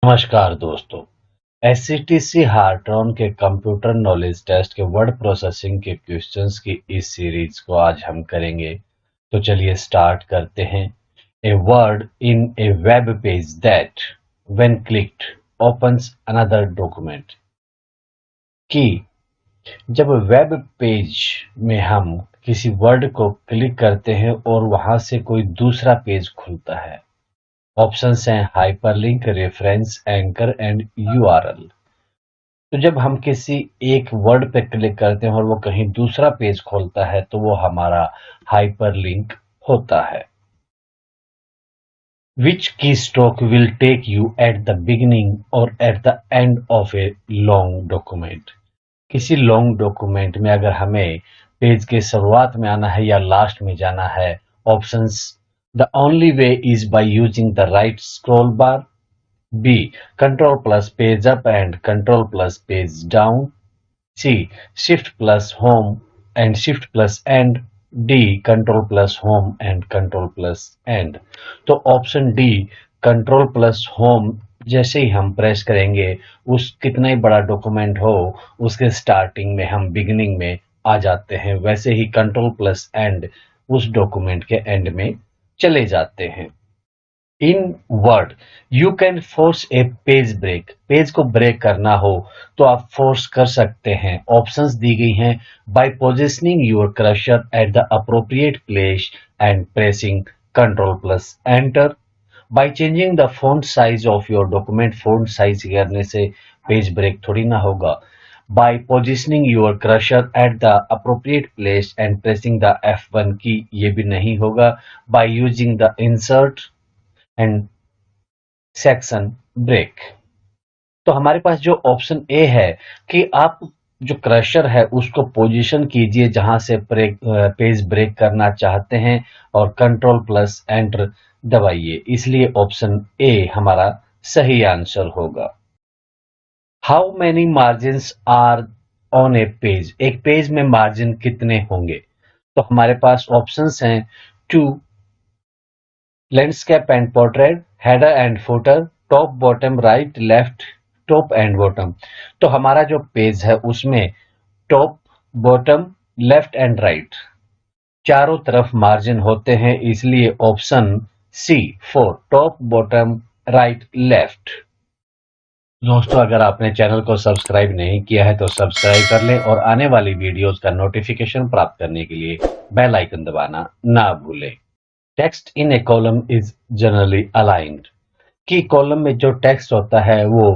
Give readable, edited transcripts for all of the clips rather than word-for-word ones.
नमस्कार दोस्तों। एससीटीसी हार्ट्रॉन के कंप्यूटर नॉलेज टेस्ट के वर्ड प्रोसेसिंग के क्वेश्चंस की इस सीरीज को आज हम करेंगे। तो चलिए स्टार्ट करते हैं। A word in A web page that when clicked opens another document. कि जब वेब पेज में हम किसी वर्ड को क्लिक करते हैं और वहां से कोई दूसरा पेज खुलता है। ऑप्शंस हैं hyperlink, reference, anchor and URL. तो जब हम किसी एक वर्ड पे क्लिक करते हैं और वो कहीं दूसरा पेज खोलता है तो वो हमारा हाइपरलिंक होता है। Which key stroke will take you at the beginning और at the end of a long document. किसी लॉन्ग डॉक्यूमेंट में अगर हमें पेज के शुरुआत में आना है या लास्ट में जाना है। Options: the only way is by using the right scroll bar. B. Control plus page up and Control plus page down. C. Shift plus home and Shift plus end. D. Control plus home and Control plus end. तो option D control plus home जैसे ही हम press करेंगे, उस कितना ही बड़ा document हो उसके starting में हम बिगिनिंग में आ जाते हैं, वैसे ही कंट्रोल प्लस एंड उस डॉक्यूमेंट के एंड में चले जाते हैं। In Word you can force a page break. Page को ब्रेक करना हो तो आप फोर्स कर सकते हैं। ऑप्शंस दी गई हैं: by positioning your cursor at the appropriate place and pressing control plus enter. By changing the font size of your document. Font size करने से पेज ब्रेक थोड़ी ना होगा। By positioning your cursor at the appropriate place and pressing the F1 key, ये भी नहीं होगा। By using the insert and section break. तो हमारे पास जो ऑप्शन ए है कि आप जो क्रशर है उसको पोजीशन कीजिए जहां से पेज ब्रेक करना चाहते हैं और कंट्रोल प्लस एंटर दबाइए, इसलिए ऑप्शन ए हमारा सही आंसर होगा। How many margins are on a page. एक पेज में मार्जिन कितने होंगे? तो हमारे पास ऑप्शंस हैं: two, landscape and portrait, header and footer, top bottom, right left, top and bottom. तो हमारा जो पेज है उसमें top, bottom, left and right चारों तरफ मार्जिन होते हैं, इसलिए option C for top, bottom, right, left. दोस्तों, अगर आपने चैनल को सब्सक्राइब नहीं किया है तो सब्सक्राइब कर लें और आने वाली वीडियोस का नोटिफिकेशन प्राप्त करने के लिए बेल आइकन दबाना ना भूलें। Text in A column is generally aligned. कि कॉलम में जो टेक्स्ट होता है वो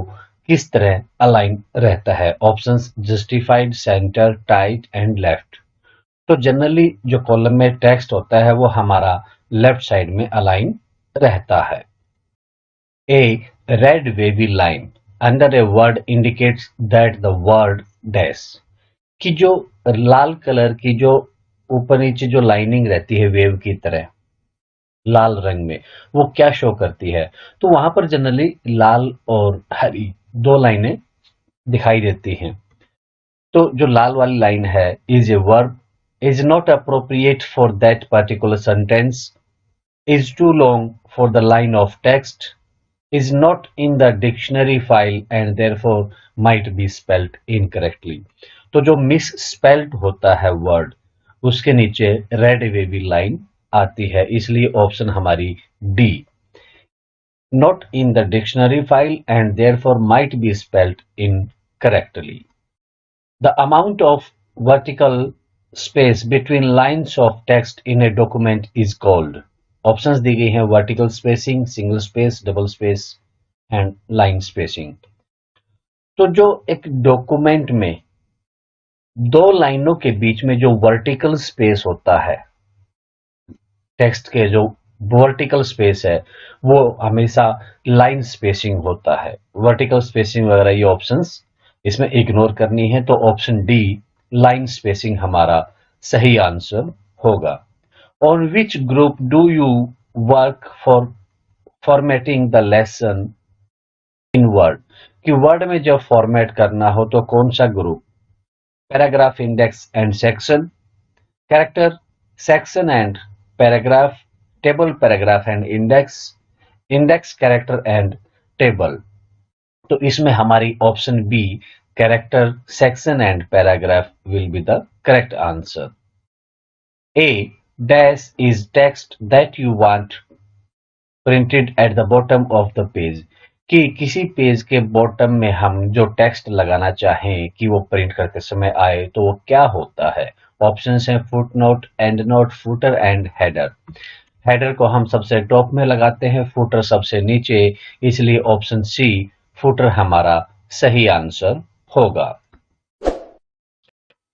किस तरह अलाइन रहता है? Options: justified, centre, tight and left. तो जनरली जो कॉलम में टेक्स्ट होता है वो हमारा लेफ्ट साइड में अलाइन रहता है। A red wavy line under a word indicates that the word dash. कि जो लाल कलर की जो ऊपर नीचे जो लाइनिंग रहती है वेव की तरह लाल रंग में, वो क्या शो करती है? तो वहां पर जनरली लाल और हरी दो लाइनें दिखाई देती हैं। तो जो लाल वाली लाइन है, is a verb, is not appropriate for that particular sentence, is too long for the line of text, is not in the dictionary file and therefore might be spelled incorrectly. तो जो miss spelled होता है word, उसके नीचे red wavy line आती है, इसलिए option हमारी D, not in the dictionary file and therefore might be spelled incorrectly. The amount of vertical space between lines of text in a document is called. Options दी गई हैं: vertical spacing, single space, double space and line spacing. तो जो एक document में दो लाइनों के बीच में जो वर्टिकल स्पेस होता है, टेक्स्ट के जो वर्टिकल स्पेस है वो हमेशा लाइन स्पेसिंग होता है। वर्टिकल स्पेसिंग वगैरह ये ऑप्शंस इसमें इग्नोर करनी है, तो ऑप्शन डी लाइन स्पेसिंग हमारा सही आंसर होगा। On which group do you work for formatting the lesson in Word. कि वर्ड में जब फॉर्मेट करना हो तो कौन सा group? Paragraph, index and section, character, section and paragraph, table, paragraph and index, index, character and table. तो इसमें हमारी option B character, section and paragraph will be the correct answer. A dash is text that you want printed at the bottom of the page कि किसी page के bottom में हम जो text लगाना चाहें कि वो प्रिंट करते समय आए तो वो क्या होता है। ऑप्शंस हैं footnote, and note, footer and header. Header को हम सबसे टॉप में लगाते हैं, फुटर सबसे नीचे, इसलिए ऑप्शन सी फुटर हमारा सही आंसर होगा।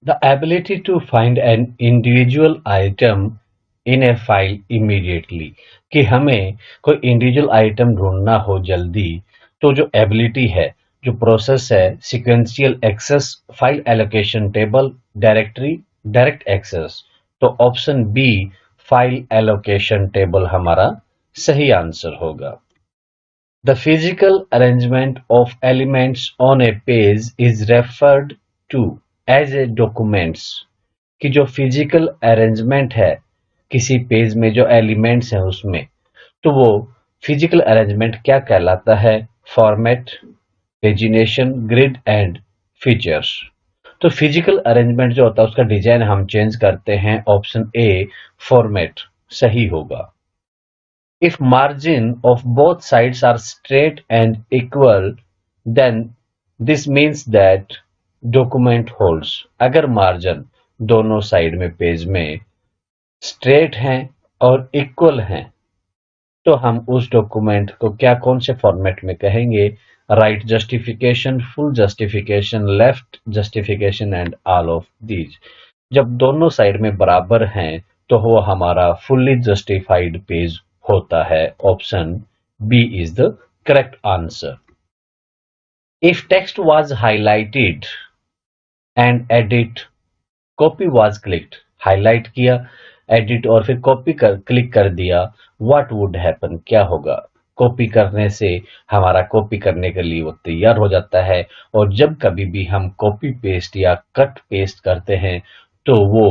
The ability to find an individual item in a file immediately कि हमें कोई इंडिविजुअल आइटम ढूंढना हो जल्दी, तो जो एबिलिटी है, जो प्रोसेस है, sequential access, file allocation table, directory, direct access, तो option B file allocation table हमारा सही आंसर होगा। The physical arrangement of elements on a page is referred to as a documents कि जो फिजिकल अरेंजमेंट है किसी page में जो एलिमेंट्स हैं उसमें, तो वो फिजिकल अरेंजमेंट क्या कहलाता है। Format, pagination, grid and features. तो फिजिकल अरेंजमेंट जो होता है उसका डिजाइन हम चेंज करते हैं, ऑप्शन ए फॉर्मेट सही होगा। If margin of both sides are straight and equal then this means that document holds. अगर मार्जिन दोनों साइड में पेज में स्ट्रेट हैं और इक्वल हैं तो हम उस डॉक्यूमेंट को क्या कौन से फॉर्मेट में कहेंगे। Right justification, full justification, left justification and all of these. जब दोनों साइड में बराबर हैं तो वो हमारा फुल्ली जस्टिफाइड पेज होता है। Option B is the correct answer. If text was highlighted and edit copy was clicked, highlight किया, एडिट और फिर कॉपी क्लिक कर दिया, व्हाट वुड हैपन, क्या होगा। कॉपी करने से हमारा कॉपी करने के लिए वो तैयार हो जाता है, और जब कभी भी हम कॉपी पेस्ट या कट पेस्ट करते हैं तो वो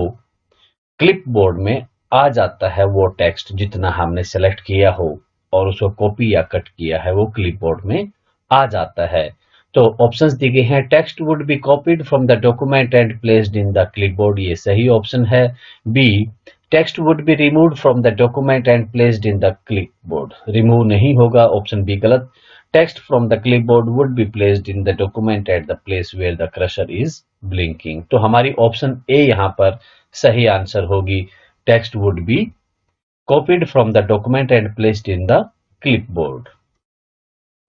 क्लिपबोर्ड में आ जाता है, वो टेक्स्ट जितना हमने सेलेक्ट किया हो और उसको कॉपी या कट किया है वो क्लिपबोर्ड में आ जाता है। तो ऑप्शंस दी गए हैं, text would be copied from the document and placed in the clipboard, ये सही ऑप्शन है। B text would be removed from the document and placed in the clipboard, remove नहीं होगा, ऑप्शन बी गलत। Text from the clipboard would be placed in the document at the place where the cursor is blinking, तो हमारी option A यहाँ पर सही answer होगी। Text would be copied from the document and placed in the clipboard.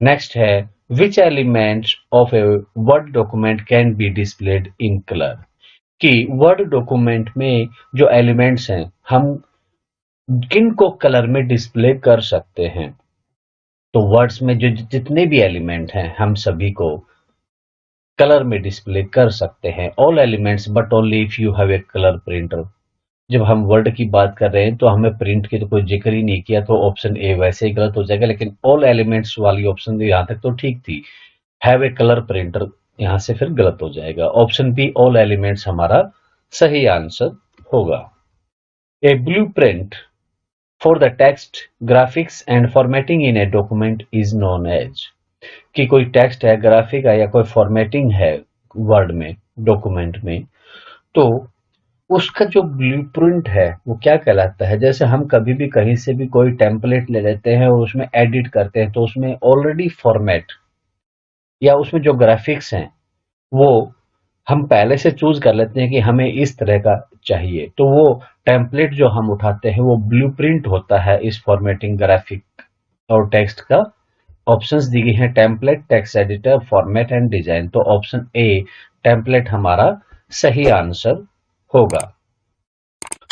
Next है which elements of a word document can be displayed in color कि word document में जो एलिमेंट्स हैं हम किन को कलर में डिस्प्ले कर सकते हैं। तो वर्ड्स में जो जितने भी एलिमेंट हैं हम सभी को कलर में डिस्प्ले कर सकते हैं। All elements but only if you have a colour printer. जब हम वर्ड की बात कर रहे हैं तो हमें प्रिंट की तो कोई जिक्र ही नहीं किया, तो ऑप्शन ए वैसे ही गलत हो जाएगा, लेकिन ऑल एलिमेंट्स वाली ऑप्शन यहाँ तक तो ठीक थी। हैव ए कलर प्रिंटर यहाँ से फिर गलत हो जाएगा। ऑप्शन बी ऑल एलिमेंट्स हमारा सही आंसर होगा। A blueprint for the text, graphics and formatting in a document is known as कि कोई टेक्स्ट है, ग्राफिक है या कोई फॉर्मेटिंग है वर्ड में, डॉक्यूमेंट में, तो उसका जो ब्लूप्रिंट है वो क्या कहलाता है। जैसे हम कभी भी कहीं से भी कोई टेम्पलेट ले लेते हैं और उसमें एडिट करते हैं तो उसमें ऑलरेडी फॉर्मेट या उसमें जो ग्राफिक्स हैं वो हम पहले से चूज कर लेते हैं कि हमें इस तरह का चाहिए, तो वो टेम्पलेट जो हम उठाते हैं वो ब्लूप्रिंट होता है इस फॉर्मेटिंग, ग्राफिक और टेक्स्ट का। ऑप्शंस दी गई हैं template, text editor, format and design, तो ऑप्शन ए टेम्पलेट हमारा सही आंसर होगा।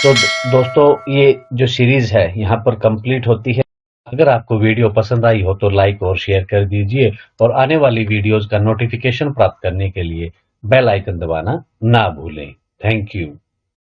तो दोस्तों ये जो सीरीज है यहाँ पर कंप्लीट होती है। अगर आपको वीडियो पसंद आई हो तो लाइक और शेयर कर दीजिए, और आने वाली वीडियोस का नोटिफिकेशन प्राप्त करने के लिए बेल आइकन दबाना ना भूलें। Thank you.